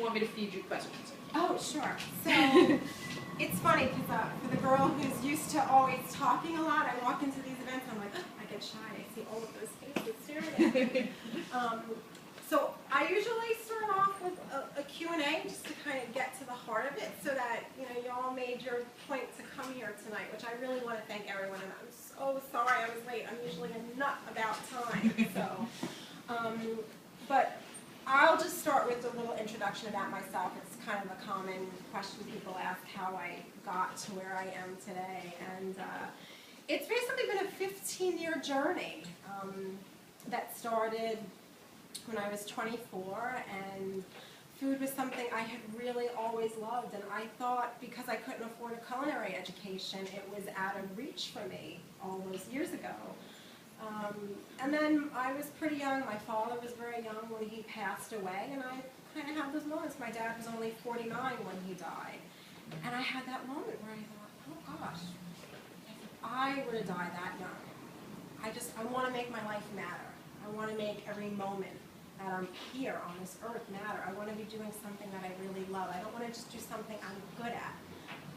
want me to feed you questions. Oh, sure. So it's funny because for the girl who's used to always talking a lot, I walk into these events and I'm like, oh, I get shy. I see all of those faces staring at me. So I usually start off with a Q&A just to kind of get to the heart of it, so that you all made your point to come here tonight, which I really want to thank everyone. And I'm so sorry I was late. I'm usually a nut about time. So, but I'll just start with a little introduction about myself. It's kind of a common question people ask, how I got to where I am today, and it's basically been a 15-year journey that started when I was 24, and food was something I had really always loved, and I thought because I couldn't afford a culinary education, it was out of reach for me all those years ago. And then I was pretty young. My father was very young when he passed away, and I kind of had those moments. My dad was only 49 when he died, and I had that moment where I thought, oh gosh, if I were to die that young, I want to make my life matter. I want to make every moment that I'm here on this earth matter. I want to be doing something that I really love. I don't want to just do something I'm good at.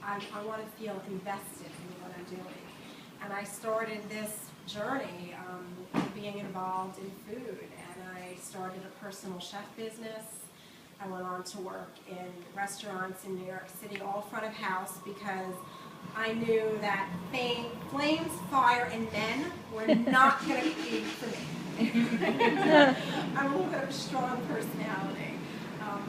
I want to feel invested in what I'm doing. And I started this journey being involved in food, and I started a personal chef business. I went on to work in restaurants in New York City, all front of house, because I knew that flames, fire, and men were not going to be for me. I'm a little bit of a strong personality,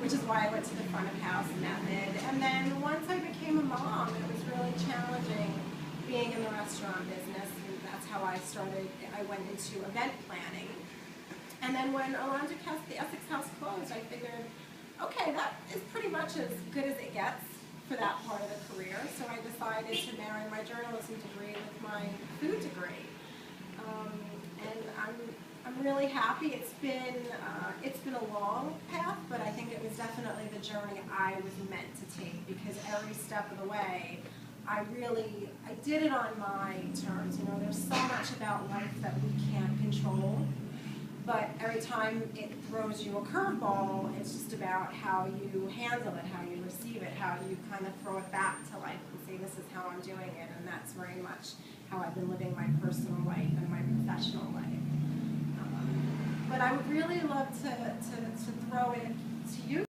which is why I went to the front of house method. And then once I became a mom, it was really challenging being in the restaurant business, and that's how I started. I went into event planning. And then when the Essex House closed, I figured, okay, that is pretty much as good as it gets for that part of the career. So I decided to marry my journalism degree with my food degree. And I'm really happy. It's been a long path, but I think it was definitely the journey I was meant to take, because every step of the way, I did it on my terms. There's so much about life that we can't control, but every time it throws you a curveball, it's just about how you handle it, how you receive it, how you kind of throw it back to life and say, this is how I'm doing it, and that's very much how I've been living my personal life and my professional life. But I would really love to throw it to you